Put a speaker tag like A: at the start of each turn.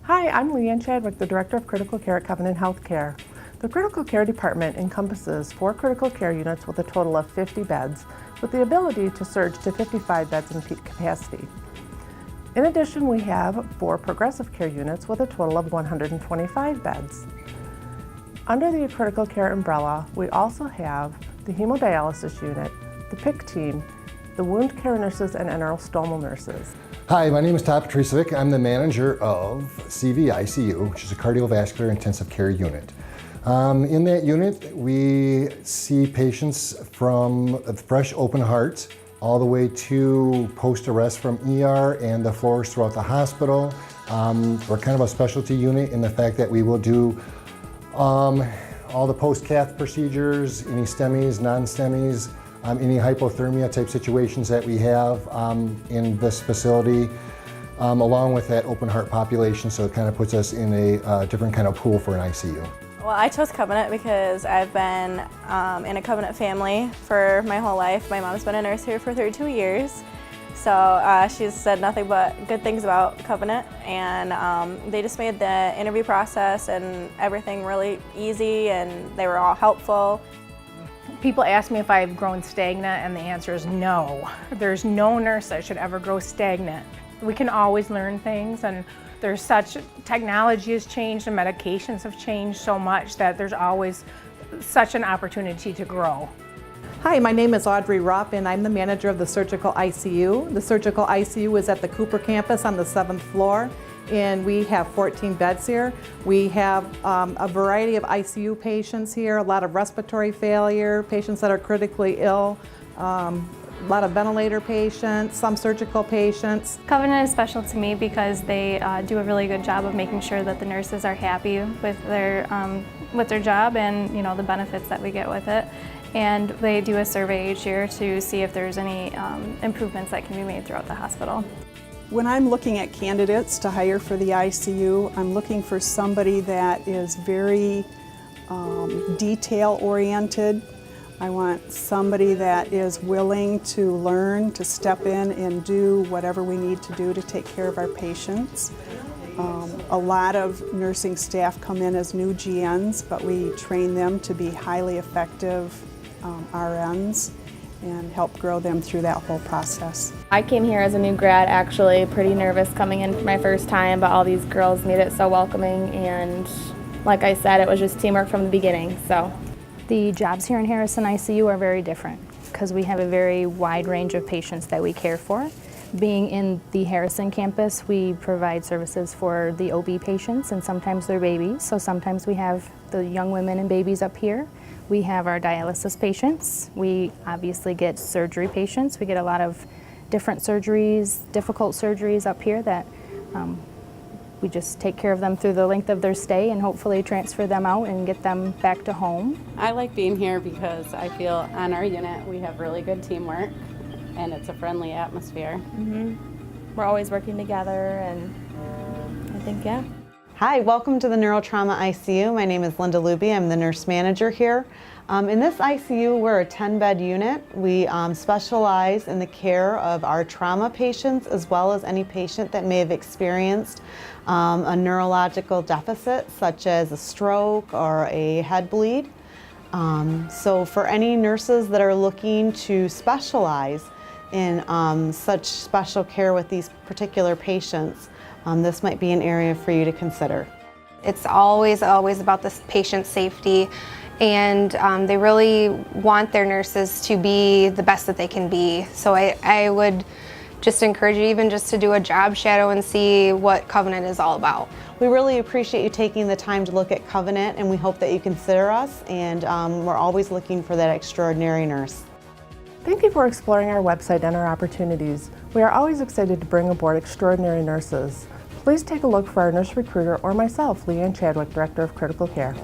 A: Hi, I'm Leanne Chadwick, the Director of Critical Care at Covenant Healthcare. The Critical Care Department encompasses 4 critical care units with a total of 50 beds, with the ability to surge to 55 beds in peak capacity. In addition, we have 4 progressive care units with a total of 125 beds. Under the critical care umbrella, we also have the hemodialysis unit, the PICC team, the wound care nurses, and enteral stomal nurses.
B: Hi, my name is Todd Petricevic. I'm the manager of CV-ICU, which is a cardiovascular intensive care unit. In that unit, we see patients from fresh open heart all the way to post-arrest from ER and the floors throughout the hospital. We're kind of a specialty unit in the fact that we will do all the post-cath procedures, any STEMIs, non-STEMIs, any hypothermia type situations that we have in this facility, along with that open heart population, so it kind of puts us in a different kind of pool for an ICU.
C: Well, I chose Covenant because I've been in a Covenant family for my whole life. My mom's been a nurse here for 32 years, so she's said nothing but good things about Covenant, and they just made the interview process and everything really easy, and they were all helpful.
D: People ask me if I've grown stagnant, and the answer is no. There's no nurse that should ever grow stagnant. We can always learn things, and there's such, technology has changed and medications have changed so much that there's always such an opportunity to grow.
E: Hi, my name is Audrey Rupp, and I'm the manager of the Surgical ICU. The Surgical ICU is at the Cooper campus on the 7th floor, and we have 14 beds here. We have a variety of ICU patients here, a lot of respiratory failure, patients that are critically ill, a lot of ventilator patients, some surgical patients.
F: Covenant is special to me because they do a really good job of making sure that the nurses are happy with their job and the benefits that we get with it. And they do a survey each year to see if there's any improvements that can be made throughout the hospital.
G: When I'm looking at candidates to hire for the ICU, I'm looking for somebody that is very detail-oriented. I want somebody that is willing to learn, to step in and do whatever we need to do to take care of our patients. A lot of nursing staff come in as new GNs, but we train them to be highly effective RNs and help grow them through that whole process.
H: I came here as a new grad, actually pretty nervous coming in for my first time, but all these girls made it so welcoming, and like I said, it was just teamwork from the beginning. So
F: The jobs here in Harrison ICU are very different because we have a very wide range of patients that we care for. Being in the Harrison campus, we provide services for the OB patients and sometimes their babies. So sometimes we have the young women and babies up here. We have our dialysis patients. We obviously get surgery patients. We get a lot of different surgeries, difficult surgeries up here that we just take care of them through the length of their stay and hopefully transfer them out and get them back to home.
I: I like being here because I feel on our unit we have really good teamwork and it's a friendly atmosphere.
H: we're always working together, and I think, yeah.
J: Hi, welcome to the Neurotrauma ICU. My name is Linda Luby. I'm the nurse manager here. In this ICU, we're a 10-bed unit. We specialize in the care of our trauma patients as well as any patient that may have experienced a neurological deficit such as a stroke or a head bleed. So for any nurses that are looking to specialize in such special care with these particular patients, this might be an area for you to consider.
K: It's always about the patient safety, and they really want their nurses to be the best that they can be. So I would just encourage you even just to do a job shadow and see what Covenant is all about.
J: We really appreciate you taking the time to look at Covenant, and we hope that you consider us, and we're always looking for that extraordinary nurse.
A: Thank you for exploring our website and our opportunities. We are always excited to bring aboard extraordinary nurses. Please take a look for our nurse recruiter or myself, Leanne Chadwick, Director of Critical Care.